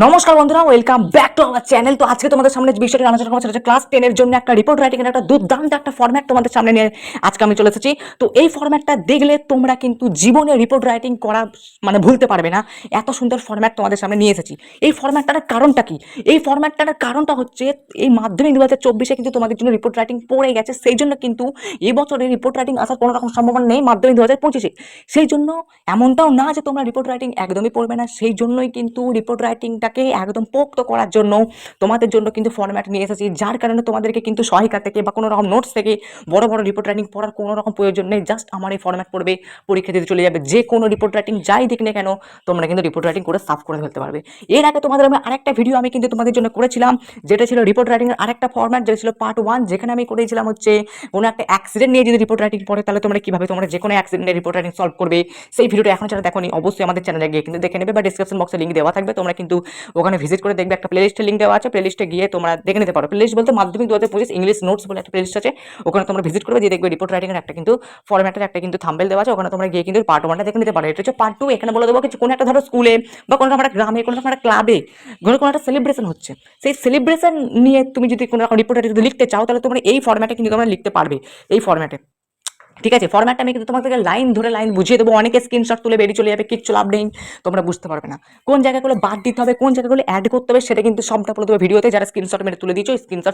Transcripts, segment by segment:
নমস্কার বন্ধুরা, welcome back to our channel. তো আজকে তোমাদের সামনে যে বিষয়টি আলোচনা করবো সেটা হচ্ছে ক্লাস 10 এর জন্য একটা রিপোর্ট রাইটিং এর একটা দুর্দান্ত একটা ফরম্যাট তোমাদের সামনে নিয়ে আজকে আমি চলে এসেছি। তো এই ফরম্যাটটা দেখলে তোমরা কিন্তু জীবনে রিপোর্ট রাইটিং করা মানে ভুলতে পারবে না। এত সুন্দর ফরম্যাট তোমাদের সামনে নিয়ে এসেছি। এই ফরম্যাটটার কারণটা কি? এই ফরম্যাটটার কারণটা হচ্ছে এই মাধ্যমিক 2024-এ কিন্তু তোমাদের জন্য রিপোর্ট রাইটিং পড়ে গেছে, সেই জন্য কিন্তু এবছরে রিপোর্ট রাইটিং আসার কোনো রকম সম্ভাবনা নেই মাধ্যমিক 2025-এ। সেই জন্য এমনটাও না যে তোমরা রিপোর্ট রাইটিং একদমই পড়বে না, সেই জন্যই কিন্তু রিপোর্ট রাইটিংটাকে একদম পোক্ত করার জন্য তোমাদের জন্য কিন্তু ফরম্যাট নিয়ে এসেছি, যার কারণে তোমাদেরকে কিন্তু সহায়িকা থেকে বা কোনো রকম নোটস থেকে বড় বড় রিপোর্ট রাইটিং পড়ার কোনো রকম প্রয়োজন নেই। জাস্ট আমার এই ফরম্যাট পড়বে, পরীক্ষা দিতে চলে যাবে, যে কোনো রিপোর্ট রাইটিং যাই দিক না কেন তোমরা কিন্তু রিপোর্ট রাইটিং করে সাফ করে ফেলতে পারবে। এর আগে তোমাদের আমি আরেকটা ভিডিও আমি কিন্তু তোমাদের জন্য করেছিলাম, যেটা ছিল রিপোর্ট রাইটিং এর আরেকটা ফরম্যাট, যেটা ছিল পার্ট 1, যেখানে আমি করেছিলাম হচ্ছে কোনো একটা অ্যাক্সিডেন্ট নিয়ে যদি রিপোর্ট রাইটিং পড়ে তাহলে তোমরা কিভাবে তোমরা যে কোনো অ্যাক্সিডেন্টের রিপোর্ট রাইটিং সলভ করবে। সেই ভিডিওটা এখন যারা দেখোনি অবশ্যই আমাদের চ্যানেলে গিয়ে কিন্তু দেখে নেবে, বা ডিসক্রিপশন বক্সে লিঙ্ক দেওয়া থাকবে, তোমরা কিন্তু ওখানে ভিজিট করে দেখবে। একটা প্লেলিস্টের লিঙ্ক দেওয়া আছে, প্লেলিস্টে গিয়ে তোমরা দেখে নিতে পারো। প্লেলিস্ট বলতে মাধ্যমিক 2025 ইংলিশ নোটস বলে একটা প্লেলিস্ট আছে, ওখানে তোমরা ভিজিট করবে, দিয়ে দেখবে রিপোর্ট রাইটিং এর একটা কিন্তু ফরম্যাটের একটা কিন্তু থাম্বনেল দেওয়া আছে, ওখানে তোমরা গিয়ে কিন্তু পার্ট 1টা দেখে নিতে পারো। এটা হচ্ছে পার্ট 2। এখানে বলে দেবো কিছু কোনো একটা ধরো স্কুলে বা কোনো একটা গ্রামে কোনো একটা ক্লাবে কোনো একটা সেলিব্রেশন হচ্ছে, সেই সেলিব্রেশন নিয়ে তুমি যদি কোনো রকম রিপোর্ট যদি লিখতে চাও তাহলে তোমরা এই ফরম্যাটে কিন্তু তোমরা লিখতে পারবে, এই ফরম্যাটে। ঠিক আছে, ফরম্যাটটা আমি কিন্তু তোমাদেরকে লাইন ধরে লাইন বুঝিয়ে দেবো। অনেকে স্ক্রিনশট তুলে বেরিয়ে চলে যাবে, কিচ্ছু লাভ নেই, তোমরা বুঝতে পারবে না কোন জায়গাগুলো বাদ দিতে হবে, কোন জায়গাগুলো অ্যাড করতে হবে, সেটা কিন্তু সবটা বলে দেবো ভিডিওতে। যারা স্ক্রিনশট মেরে তুলে দিচ্ছ,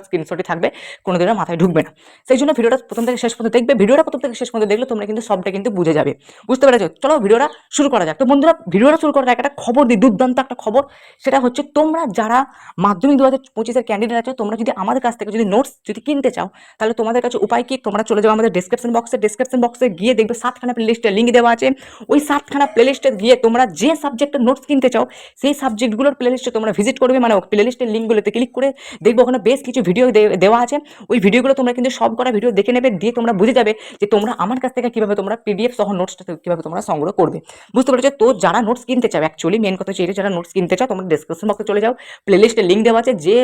স্ক্রিনশটই থাকবে, কোনো দিনের মাথায় ঢুকবে না। সেই জন্য ভিডিওটা প্রথম থেকে শেষ পর্যন্ত দেখবে। ভিডিওটা প্রথম থেকে শেষ পর্যন্ত দেখলে তোমরা কিন্তু সবটা কিন্তু বুঝে যাবে, বুঝতে পেরেছো? চলো ভিডিওটা শুরু করা যাক। তো বন্ধুরা, ভিডিওটা শুরু করার আগে একটা খবর দিই, দুর্দান্ত একটা খবর। সেটা হচ্ছে তোমরা যারা মাধ্যমিক 2025-এর ক্যান্ডিডেট আছো, তোমরা যদি আমাদের কাছ থেকে যদি নোটস যদি কিনতে চাও তাহলে তোমাদের কাছে উপায় কি? তোমরা চলে যাও আমাদের ডিসক্রিপশন বক্সে গিয়ে দেখবে 7খানা প্লেলিস্টের লিঙ্ক দেওয়া আছে। ওই 7খানা প্লেলিস্টে গিয়ে তোমরা যে সাবজেক্টের নোটস কিনতে চাও সেই সাবজেক্টগুলোর প্লেলিস্টে তোমরা ভিজিট করবে, মানে প্লেলিস্টের লিঙ্কগুলোতে ক্লিক করে দেখবে ওখানে বেশ কিছু ভিডিও দেওয়া আছে। ওই ভিডিওগুলো তোমরা কিন্তু সব করা ভিডিও দেখে নেবে, দিয়ে তোমরা বুঝে যাবে যে তোমরা আমার কাছ থেকে কিভাবে তোমরা পিডিএফ সহ নোটসটা কিভাবে তোমরা সংগ্রহ করবে, বুঝতে পেরেছো? তো যারা নোটস কিনতে চাও, অ্যাকচুয়ালি মেন কথা হচ্ছে যারা নোটস কিনতে চাও তোমরা ডিসক্রিপশন বক্সে চলে যাও, প্লেলিস্টের লিঙ্ক দেওয়া আছে। যে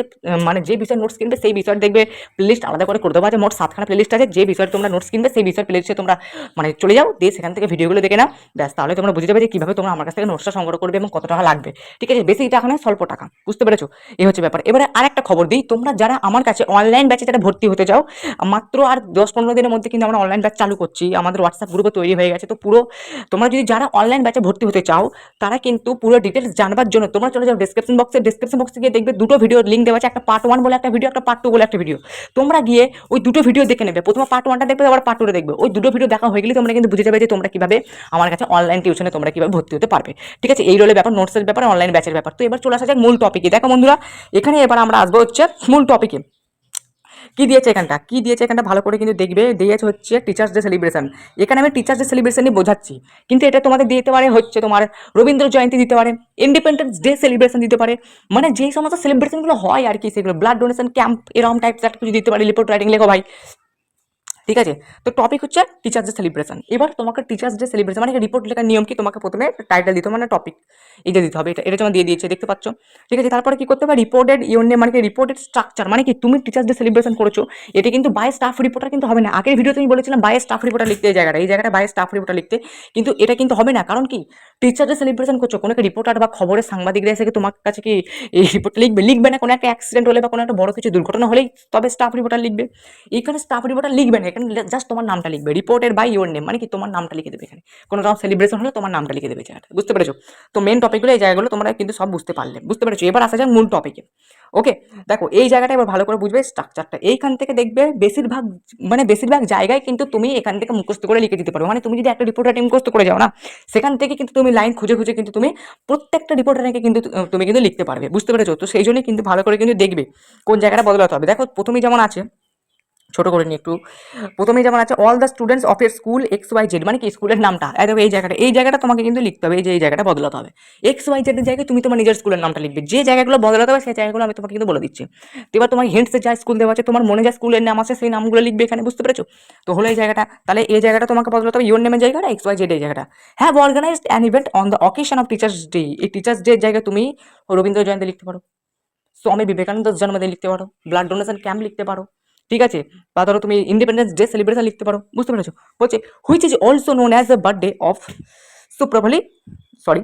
মানে যে বিষয়ে নোটস কিনবে সেই বিষয়ে দেখবে প্লেলিস্ট আলাদা করে দেওয়া আছে। মোট 7খানা প্লেলিস্ট আছে, যে বিষয়ে তোমরা নোটস কিনবে সেই বিষয়ের প্লেলিস্টে তোমরা মানে চলে যাও, দিয়ে সেখান থেকে ভিডিওগুলো দেখে নাও, ব্যাস। তাহলে তোমরা বুঝে যাবে যে কীভাবে তোমরা আমার কাছ থেকে নোটসটা সংগ্রহ করবে এবং কত টাকা লাগবে। ঠিক আছে, বেশি টাকা নয়, স্বল্প টাকা, বুঝতে পেরেছো? এই হচ্ছে ব্যাপার। এবারে আরেকটা খবর দিই, তোমরা যারা আমার কাছে অনলাইন ব্যাচে যারা ভর্তি হতে চাও, মাত্র আর 10-15 দিনের মধ্যে কিন্তু আমরা অনলাইন ব্যাচ চালু করছি। আমাদের হোয়াটসঅ্যাপ গ্রুপে তৈরি হয়ে গেছে। তো পুরো তোমরা যদি যারা অনলাইন ব্যাচে ভর্তি হতে চাও তারা কিন্তু পুরো ডিটেলস জানবার জন্য তোমরা চলে যাও ডিসক্রিপশন বক্সে গিয়ে দেখবে দুটো ভিডিওর লিঙ্ক দেওয়া আছে, একটা পার্ট 1 বলে একটা ভিডিও, একটা পার্ট 2 বলে একটা ভিডিও। তোমরা গিয়ে ওই দুটো ভিডিও দেখে নেবে। প্রথমে পার্ট 1টা দেখবে, আবার পার্ট 2টা দেখবে। ওই দুটো ভিডিও দেখা হয়ে গেলে তোমরা কিন্তু বুঝে যাবে যে তোমরা কিভাবে আমার কাছে অনলাইন টিউশনে তোমরা কিভাবে ভর্তি হতে পারবে। ঠিক আছে, এই রোলের ব্যাপার, নোটসের ব্যাপার, অনলাইন ব্যাচের ব্যাপার। তো এবার চলে আসা যাক মূল টপিকে। দেখো বন্ধুরা, এখানে এবার আমরা আসবো হচ্ছে মূল টপিকে। কি দিয়েছে এখানটা ভালো করে কিন্তু দেখবে। দিয়েছে হচ্ছে টিচার্স ডে সেলিব্রেশন। এখানে আমি টিচার্স ডে সেলিব্রেশনই বোঝাচ্ছি, কিন্তু এটা তোমাদের দিতে পারে হচ্ছে তোমার রবীন্দ্র জয়ন্তী দিতে পারে, ইন্ডিপেন্ডেন্স ডে সেলিব্রেশন দিতে পারে, মানে যেই সমস্ত সেলিব্রেশনগুলো হয় আর কি, সেগুলো ব্লাড ডোনেশন ক্যাম্প এরকম টাইপস একটা কিছু দিতে পারে। রিপোর্ট রাইটিং লেখো ভাই, ঠিক আছে? তো টপিক হচ্ছে টিচার্স ডে সেলিব্রেশন। এবার তোমাকে টিচার্স ডে সেলিব্রেশন মানে রিপোর্ট লেখার নিয়ম কি? তোমাকে প্রথমে টাইটেল দিতে হবে, মানে টপিক এটা দিতে হবে। এটা তোমার দিয়ে দিয়েছে, দেখতে পাচ্ছ? ঠিক আছে, তারপরে কি করতে হবে? রিপোর্টেড ইউর নেম, মানে কি রিপোর্টেড স্ট্রাকচার, মানে কি তুমি টিচার্স ডে সেলিব্রেশন করেছো, এটা কিন্তু বাই স্টাফ রিপোর্টার কিন্তু হবে না। আগের ভিডিওতে আমি বলেছিলাম বাই স্টাফ রিপোর্টার লিখতে, এই জায়গাটা বাই স্টাফ রিপোর্টার লিখতে, কিন্তু এটা কিন্তু হবে না। কারণ কি? টিচার্স ডে সেলিব্রেশন করছো, কোনো একটা রিপোর্টার বা খবরের সাংবাদিকরা এসে তোমার কাছে কি এই রিপোর্ট লিখবে না? কোনো একটা অ্যাক্সিডেন্ট হলে বা কোনো একটা বড় কিছু দুর্ঘটনা হলেই তবে স্টাফ রিপোর্টার লিখবে। এখানে স্টাফ রিপোর্টার লিখবে না, এখানে জাস্ট তোমার নামটা লিখবে। রিপোর্টেড বাই ইউর নেম, মানে কি তোমার নামটা লিখে দেবে। এখানে কোনো রকম সেলিব্রেশন হলে তোমার নামটা লিখে দেবে জায়গাটা, বুঝতে পেরেছো? তো মেন টপিকগুলো এই জায়গাগুলো তোমরা কিন্তু সব বুঝতে পারলে, বুঝতে পেরেছো? এবার আসা যাক মূল টপিকে। ওকে, দেখো এই জায়গাটা এবার ভালো করে বুঝবে স্ট্রাকচারটা। এইখান থেকে দেখবে বেশিরভাগ জায়গায় কিন্তু তুমি এখান থেকে মুখস্থ করে লিখে দিতে পারো। মানে তুমি যদি একটা রিপোর্ট রাইটিং মুখস্থ করে যাও না, সেখান থেকে কিন্তু তুমি লাইন খুঁজে খুঁজে কিন্তু তুমি প্রত্যেকটা রিপোর্ট রাইটিংকে কিন্তু তুমি কিন্তু লিখতে পারবে, বুঝতে পেরেছো? তো সেই জন্যই কিন্তু ভালো করে কিন্তু দেখবে কোন জায়গাটা বদলাতে হবে। দেখো প্রথমেই যেমন আছে, ছোট করে নিই একটু, প্রথমেই যেমন আছে অল দ্য স্টুডেন্টস অফ এর স্কুল XYZ, মানে কি স্কুলের নামটা। দেখো এই জায়গাটা তোমাকে কিন্তু লিখতে হবে, এই জায়গাটা বদলাতে হবে। XYZ এর জায়গায় তুমি তোমার নিজের স্কুলের নামটা লিখবে। যে জায়গাগুলো বদলাতে হবে সেই জায়গাগুলো আমি তোমাকে কিন্তু বলে দিচ্ছি। তো এবার তোমার হিন্টসে যা স্কুল দেওয়া আছে, তোমার মনে যা স্কুলের নাম আছে সেই নামগুলো লিখবে এখানে, বুঝতে পেরেছো? তো হলো এই জায়গাটা, তাহলে এই জায়গাটা তোমাকে বদলাতে হবে। ইউর নেমের জায়গাটা XYZ এই জায়গাটা। Have organised an event on the occasion of teachers day, এই টিচার্স ডে জায়গায় তুমি রবীন্দ্র জয়ন্তী লিখতে পারো, স্বামী বিবেকানন্দ জন্মদিন লিখতে পারো, ব্লাড ডোনেশন ক্যাম্প লিখতে পারো, ঠিক আছে? বা ধরো তুমি ইন্ডিপেন্ডেন্স ডে সেলিব্রেশন লিখতে পারো, বুঝতে পেরেছো? বলছে which is also known as the birthday of সুপ্রভালি সরি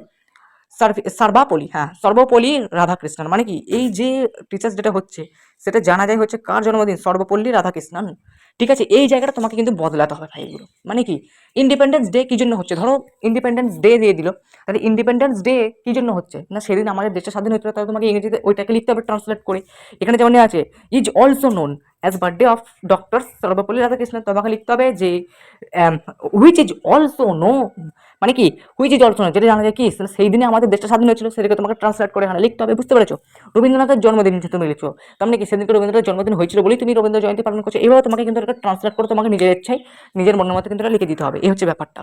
সর্বাপল্লী, হ্যাঁ সর্বপল্লী রাধাকৃষ্ণন, মানে কি এই যে টিচার্স ডেটা হচ্ছে সেটা জানা যায় হচ্ছে কার জন্মদিন, সর্বপল্লী রাধাকৃষ্ণন। ঠিক আছে, এই জায়গাটা তোমাকে কিন্তু বদলাতে হবে ভাই। এগুলো মানে কি, ইন্ডিপেন্ডেন্স ডে কি জন্য হচ্ছে, ধরো ইন্ডিপেন্ডেন্স ডে দিয়ে দিল, তাহলে ইন্ডিপেন্ডেন্স ডে কি জন্য হচ্ছে না, সেদিন আমাদের দেশটা স্বাধীন হয়েছিল, তাহলে তোমাকে ইংরেজিতে ওইটাকে লিখতে হবে ট্রান্সলেট করে। এখানে যেমন আছে is also known as birthday of doctor Sarvepalli Radhakrishnan, তোমাকে লিখতে হবে যে হুইচ ইজ অলসো নো, মানে কি হুইচ ইজ অলসো নো, যেটা জানা যায় কি সেই দিনে আমাদের দেশটা স্বাধীন হয়েছিল, সেটাকে তোমাকে ট্রান্সলেট করে এখানে লিখতে হবে, বুঝতে পেরেছো? রবীন্দ্রনাথের জন্মদিন তুমি লিখছো, তার মানে কি সেদিনকে রবীন্দ্রনাথের জন্মদিন হয়েছিল বলেই তুমি রবীন্দ্র জয়ন্তী পালন করছো। এইভাবে তোমাকে কিন্তু এটা ট্রান্সলেট করে তোমাকে নিজের ইচ্ছায় নিজের মনের মতো কিন্তু এটা লিখে দিতে হবে। এই হচ্ছে ব্যাপারটা।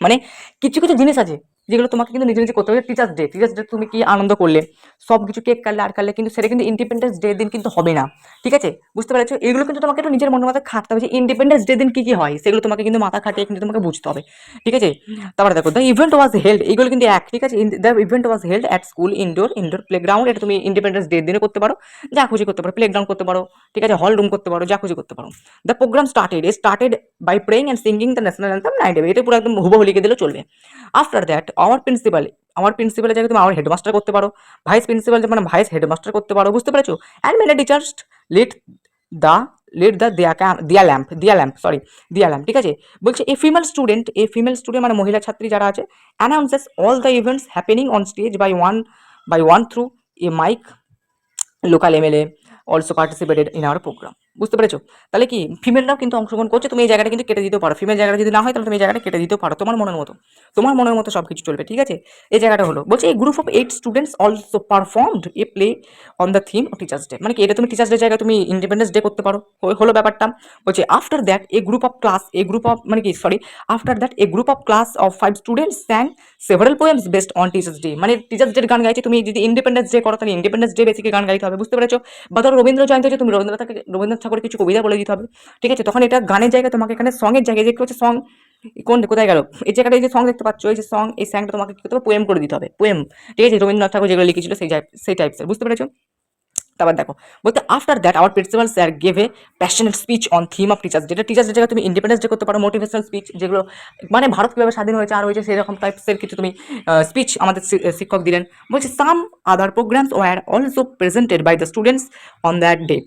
মানে কিছু কিছু জিনিস আছে যেগুলো তোমাকে কিন্তু নিজে নিজে করতে হবে। টিচার্স ডে তুমি কি আনন্দ করলে, সব কিছু কেক কাটলে আর কাটলে, কিন্তু সেটা কিন্তু ইন্ডিপেন্ডেন্স ডে দিন কিন্তু হবে না। ঠিক আছে, বুঝতে পেরেছো? এগুলো কিন্তু তোমাকে একটু নিজের মনের মাথায় খাটতে হবে যে ইন্ডিপেন্ডেন্স ডে দিন কি কি হয়, সেগুলো তোমাকে কিন্তু মাথা খাটিয়ে কিন্তু তোমাকে বুঝতে হবে। ঠিক আছে, তারপরে দেখো দ্য ইভেন্ট ওয়াজ হেল্ড, এগুলো কিন্তু এক, ঠিক আছে, the event was held at school indoor playground, এটা তুমি ইন্ডিপেন্ডেন্স ডে দিনে করতে পারো, যা খুশি করতে পারো, প্লেগ্রাউন্ড করতে পারো, ঠিক আছে, হল রুম করতে পারো, যা খুশি করতে পারো। The programme started by praying and singing the national anthem 9 day, এটা পুরো একদম হুবহু লিখে দিলে চলবে। আফটার দ্যাট আমার প্রিন্সিপালের জায়গায় তুমি আমার হেডমাস্টার করতে পারো, ভাইস প্রিন্সিপাল মানে ভাইস হেডমাস্টার করতে পারো, বুঝতে পেরেছো? And many teachers lead the the দিয়া ল্যাম্প, ঠিক আছে। বলছে এ ফিমেল স্টুডেন্ট মানে মহিলা ছাত্রী যারা আছে, announces all the events happening on stage by one through a mic, local MLA also participated in our programme, বুঝতে পেরেছো? তাহলে কি ফিমেলরাও কিন্তু অংশগ্রহণ করছে, তুমি এই জায়গাটা কিন্তু কেটে দিতে পারো, ফিমেল জায়গাটা যদি না হয় তাহলে তুমি এই জায়গাটা কেটে দিতে পারো, তোমার মনের মতো সব কিছু চলবে। ঠিক আছে, এই জায়গাটা হলো বলছে এই group of 8 students also performed A play on the theme of teachers day, মানে কি এটা তুমি টিচার্স ডে জায়গায় তুমি ইন্ডিপেন্ডেন্স ডে করতে পারো, হলো ব্যাপারটা। বলছে after that a group of class of 5 students স্যাং several poems based on teachers day, মানে টিচার্স ডে গান গাইছে, তুমি যদি ইন্ডিপেন্ডেন্স ডে করো তাহলে ইন্ডিপেন্ডেন্স ডে বেসিকে গান গাইতে হবে, বুঝতে পেরেছো? বা ধরো রবীন্দ্র জয়ন্তী হচ্ছে, তুমি রবীন্দ্রনাথ ঠাকুরের কিছু কবিতা বলে দিতে হবে। ঠিক আছে, তখন এটা গানের জায়গায় তোমাকে এখানে সঙের জায়গায় দেখতে হচ্ছে সং, কোথায় গেল এই জায়গাটা, এই যে সং দেখতে পাচ্ছ, এই যে সং, এই স্যাংটা তোমাকে কি করতে হবে, পোয়েম করে দিতে হবে, পোয়েম। ঠিক আছে, রবীন্দ্রনাথ ঠাকুর যেগুলো লিখেছিল সেই টাইপসের, বুঝতে পেরেছো? তারপর দেখো বলতে after that our principal sir gave a passionate speech on theme of teachers, যেটা টিচার্স ডে তুমি ইন্ডিপেন্ডেন্স ডে করতে পারো, মোটিভেশনাল স্পিচ, যেগুলো মানে ভারত কীভাবে স্বাধীন হয়েছে আর হয়েছে সেরকম টাইপসের কিছু তুমি স্পিচ আমাদের শিক্ষক দিলেন। বলছে some other programs were also presented by the students on that day,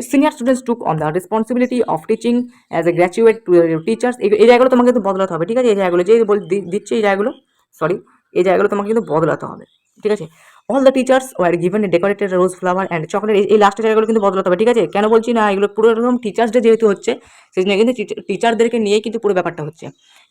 senior students took on the responsibility of teaching as a graduate to teachers, এই জায়গাগুলো তোমাকে কিন্তু বদলাতে হবে। ঠিক আছে, এই জায়গাগুলো যে দিচ্ছে এই জায়গাগুলো তোমাকে কিন্তু বদলাতে হবে। ঠিক আছে, all the teachers were given a decorated rose flower and chocolate, এই লাস্টের জায়গাগুলো কিন্তু বদলাতে হবে। ঠিক আছে, কেন বলছি না, এগুলো পুরো একদম টিচার্স ডে যেহেতু হচ্ছে সেই জন্য কিন্তু টিচারদেরকে নিয়েই কিন্তু পুরো ব্যাপারটা হচ্ছে।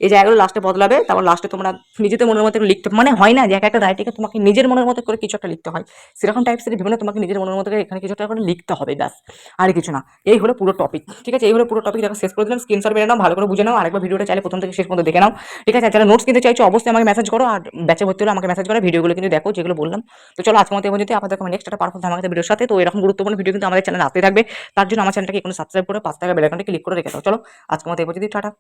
এই জায়গাগুলো লাস্টে বদলাবে, তারপর লাস্টে তোমরা নিজেদের মনের মতো লিখতে, মানে হয় না যে একটা রাইটিংয়ে তোমাকে নিজের মনের মতো করে কিছু একটা লিখতে হয়, সেরকম টাইপসের বিভিন্ন তোমাকে নিজের মনের মতো করে এখানে কিছু একটা করে লিখতে হবে, ব্যাস আর কিছু না। এই হলো পুরো টপিক। ঠিক আছে, এই হলো পুরো টপিক, দেখো শেষ করে দিলাম, স্ক্রিনশট মেরে নাও, ভালো করে বুঝে নাও, আরেকবার ভিডিওটা চাইলে প্রথম থেকে শেষ পর্যন্ত দেখে নাও। ঠিক আছে, যারা নোটস কিনতে চাইছো অবশ্যই আমাকে মেসেজ করো, আর ব্যাচে ভর্তি হলে আমাকে মেসেজ করো, ভিডিওগুলো কিন্তু দেখো যেগুলো বললাম। তো চলো আজকের মতো যদি আপনাদের নেক্সট একটা পারফরমেন্স আমাদের ভিডিওর সাথে, তো এরকম গুরুত্বপূর্ণ ভিডিও কিন্তু আমাদের চ্যানেলে আসতে থাকবে, তার জন্য আমার চ্যানেলটাকে কোনো সাবস্ক্রাইব করে পাঁচ টাকা বেল আইকনটা ক্লিক করে রেখে দাও। চলো আজকের মতো এই পর্যন্ত, টাটা।